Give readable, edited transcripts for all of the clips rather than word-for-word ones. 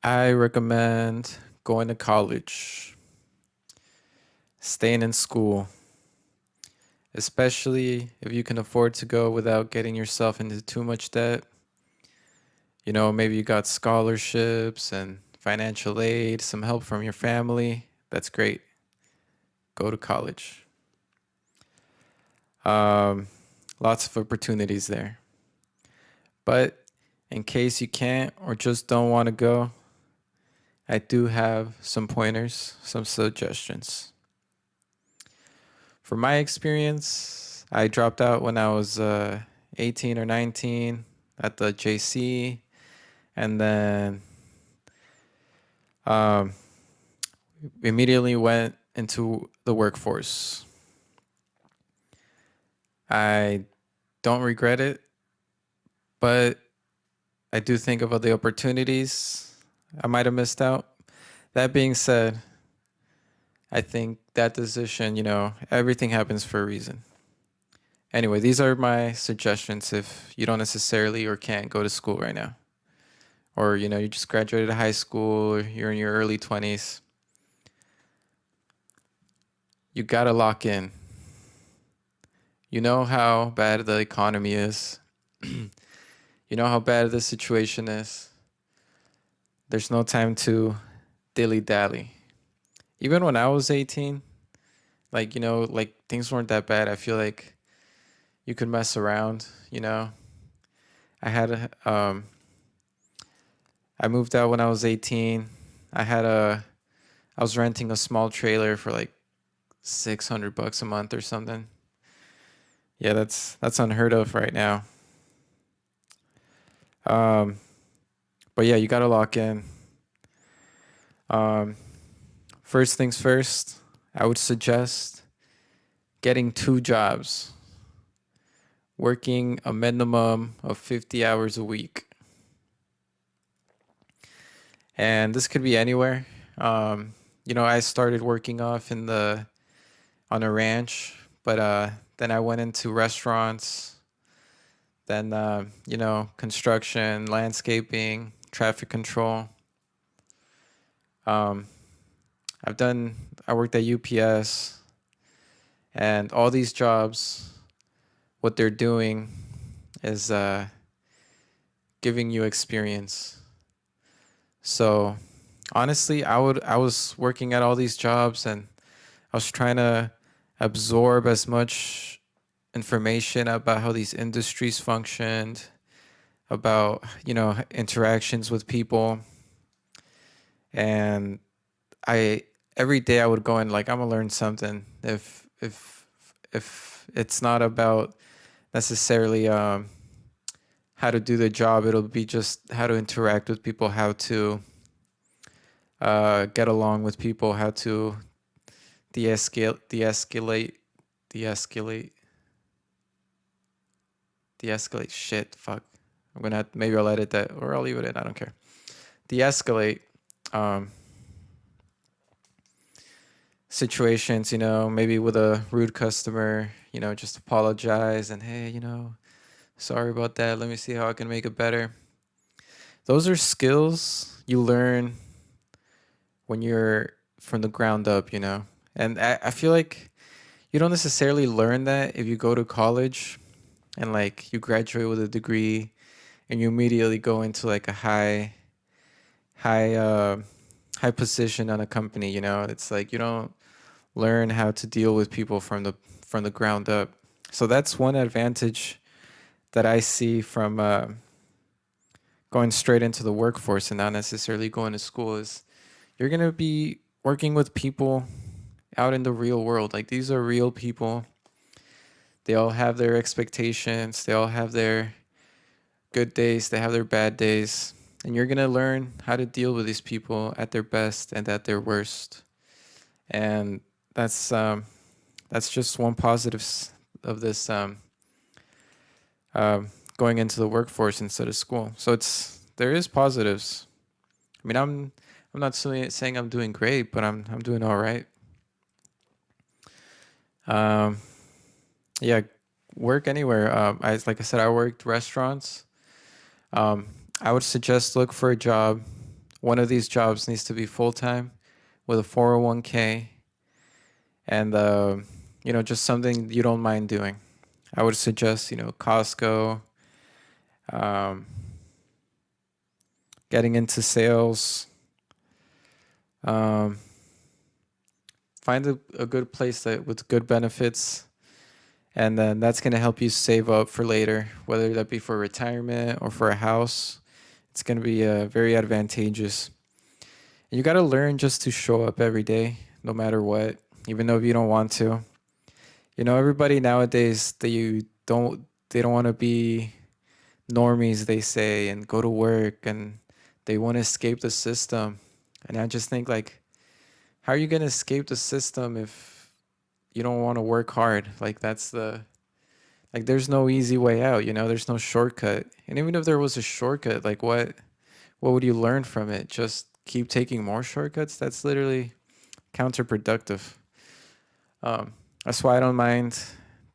I recommend going to college, staying in school, especially if you can afford to go without getting yourself into too much debt. You know, maybe you got scholarships and financial aid, some help from your family. That's great. Go to college. Um, Lots of opportunities there. But in case you can't or just don't want to go, I do have some pointers, some suggestions. From my experience, I dropped out when I was 18 or 19 at the JC, and then um, immediately went into the workforce. I don't regret it, but I do think of other opportunities I might have missed out. That being said, I think that decision, everything happens for a reason. Anyway, these are my suggestions if you don't necessarily or can't go to school right now. Or, you just graduated high school, or you're in your early 20s. You got to lock in. You know how bad the economy is. You know how bad the situation is. There's no time to dilly dally. Even when I was 18, like things weren't that bad. I feel like you could mess around. I had I moved out when I was 18. I had I was renting a small trailer for like $600 a month or something. Yeah, that's unheard of right now. Um, but yeah, you gotta lock in. Um, First things first, I would suggest getting two jobs, working a minimum of 50 hours a week. And this could be anywhere. I started working off on a ranch, but then I went into restaurants, then construction, landscaping, traffic control. Um, I worked at UPS, and all these jobs, what they're doing is giving you experience. So honestly, I was working at all these jobs, and I was trying to absorb as much information about how these industries functioned, about, interactions with people. And I every day I would go in like I'm gonna learn something. If it's not about necessarily how to do the job, it'll be just how to interact with people, how to get along with people, how to de-escalate, de-escalate, de-escalate. Shit, fuck. Maybe I'll edit that or I'll leave it in. I don't care. De-escalate um, situations. Maybe with a rude customer. Just apologize and hey, sorry about that. Let me see how I can make it better. Those are skills you learn when you're from the ground up. And I feel like you don't necessarily learn that if you go to college and like you graduate with a degree and you immediately go into like a high high position on a company. It's like you don't learn how to deal with people from the ground up. So that's one advantage that I see from going straight into the workforce and not necessarily going to school is you're going to be working with people out in the real world. Like these are real people. They all have their expectations. They all have their good days. They have their bad days. And you're going to learn how to deal with these people at their best and at their worst. And that's just one positive of this going into the workforce instead of school. So there is positives. I mean, I'm not saying I'm doing great, but I'm doing all right. Um, yeah, work anywhere. Like I said, I worked restaurants. I would suggest look for a job one of these jobs needs to be full time with a 401k and just something you don't mind doing. I would suggest Costco, um, getting into sales. Um, Find a good place that with good benefits, and then that's going to help you save up for later, whether that be for retirement or for a house. It's going to be very advantageous. And you got to learn just to show up every day, no matter what, even though if you don't want to. Everybody nowadays they don't want to be normies, they say, and go to work, and they want to escape the system. And I just think, like, how are you going to escape the system if you don't want to work hard? Like, there's no easy way out, there's no shortcut. And even if there was a shortcut, like, what would you learn from it? Just keep taking more shortcuts? That's literally counterproductive. um, that's why I don't mind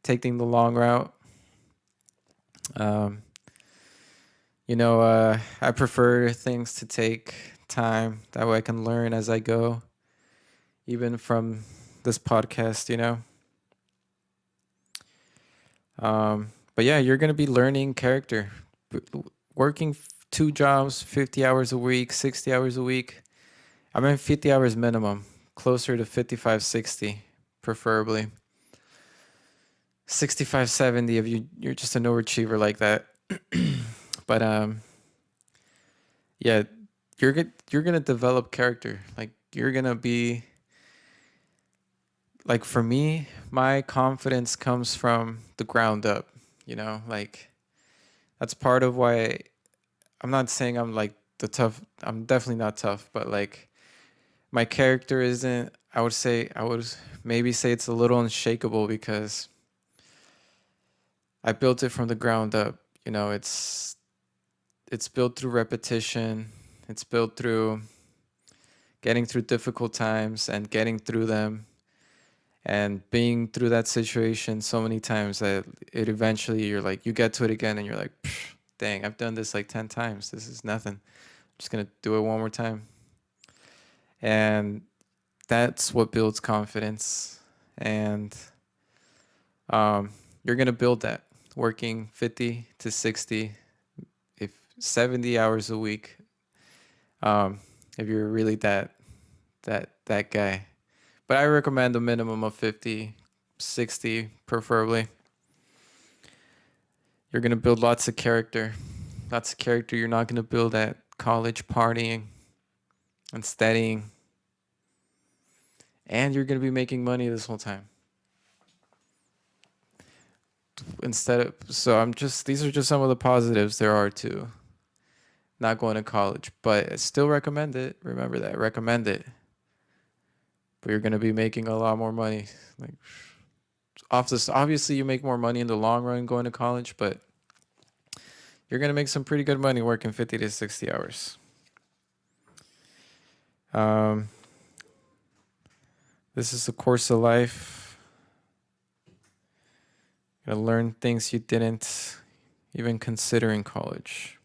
taking the long route. um, I prefer things to take time, that way I can learn as I go, even from this podcast. But yeah, you're gonna be learning character, working 2 jobs, 50 hours a week, 60 hours a week. I mean 50 hours minimum, closer to 55, 60, preferably 65, 70 if you're just an overachiever like that. But yeah, you're gonna develop character. Like, you're gonna be like, for me, my confidence comes from the ground up. Like, that's part of why. I'm not saying I'm like the tough. I'm definitely not tough, but like, my character isn't. I would maybe say it's a little unshakable because I built it from the ground up. It's built through repetition. It's built through getting through difficult times and getting through them, and being through that situation so many times that it eventually, you're like, you get to it again and you're like, dang, I've done this like 10 times. This is nothing. I'm just going to do it one more time. And that's what builds confidence. And you're going to build that working 50 to 60, if 70 hours a week. If you're really that guy. But I recommend a minimum of 50, 60, preferably. You're going to build lots of character. Lots of character you're not going to build at college, partying and studying. And you're going to be making money this whole time. These are just some of the positives there are to not going to college. But I still recommend it. Remember that. Recommend it. But you're going to be making a lot more money. Like, obviously you make more money in the long run going to college, but you're going to make some pretty good money working 50 to 60 hours. This is a course of life. You're going to learn things you didn't even consider in college.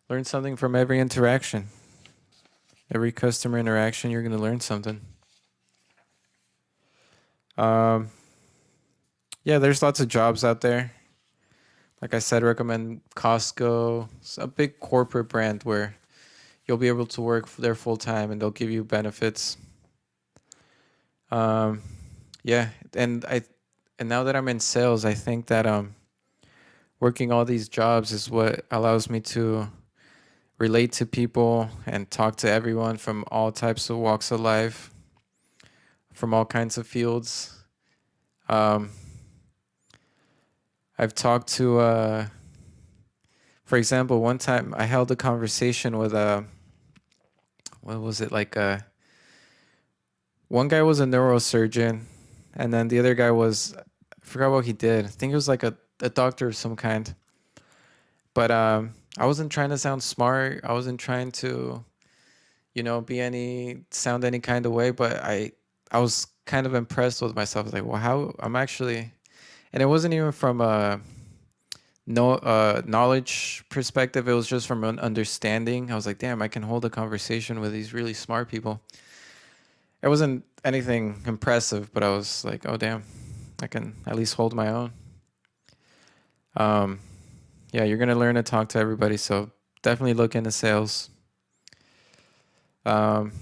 Learn something from every interaction. Every customer interaction, you're going to learn something. Yeah, there's lots of jobs out there. Like I said, recommend Costco. It's a big corporate brand where you'll be able to work there full time and they'll give you benefits. Yeah, and now that I'm in sales, I think that working all these jobs is what allows me to relate to people and talk to everyone from all types of walks of life, from all kinds of fields. I've talked to, for example, one time I held a conversation with what was it, like one guy was a neurosurgeon, and then the other guy was, I forgot what he did. I think it was like a doctor of some kind. But I wasn't trying to sound smart. I wasn't trying to, sound any kind of way. But I was kind of impressed with myself. Like, well, how I'm actually, and it wasn't even from no knowledge perspective. It was just from an understanding. I was like, damn, I can hold a conversation with these really smart people. It wasn't anything impressive, but I was like, oh damn, I can at least hold my own. Um, yeah, you're gonna learn to talk to everybody, so definitely look into sales. Um,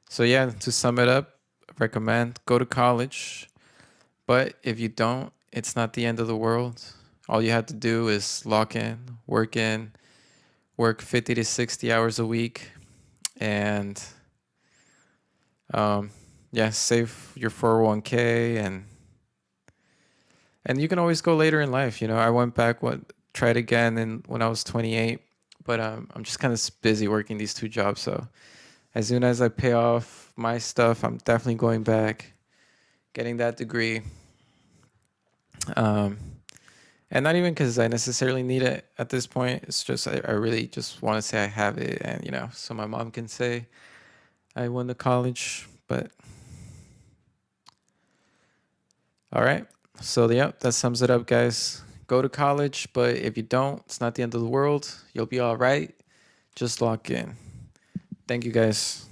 so yeah, to sum it up, recommend go to college, but if you don't, it's not the end of the world. All you have to do is lock in, work 50 to 60 hours a week, and um, yeah, save your 401k, and you can always go later in life. You know, I went back, tried again, and when I was 28, but I'm just kind of busy working these two jobs. So as soon as I pay off my stuff, I'm definitely going back, getting that degree. Um, and not even because I necessarily need it at this point. It's just I really just want to say I have it, and so my mom can say I went to college. But all right, so yeah, that sums it up, guys. Go to college, but if you don't, it's not the end of the world. You'll be all right. Just lock in. Thank you, guys.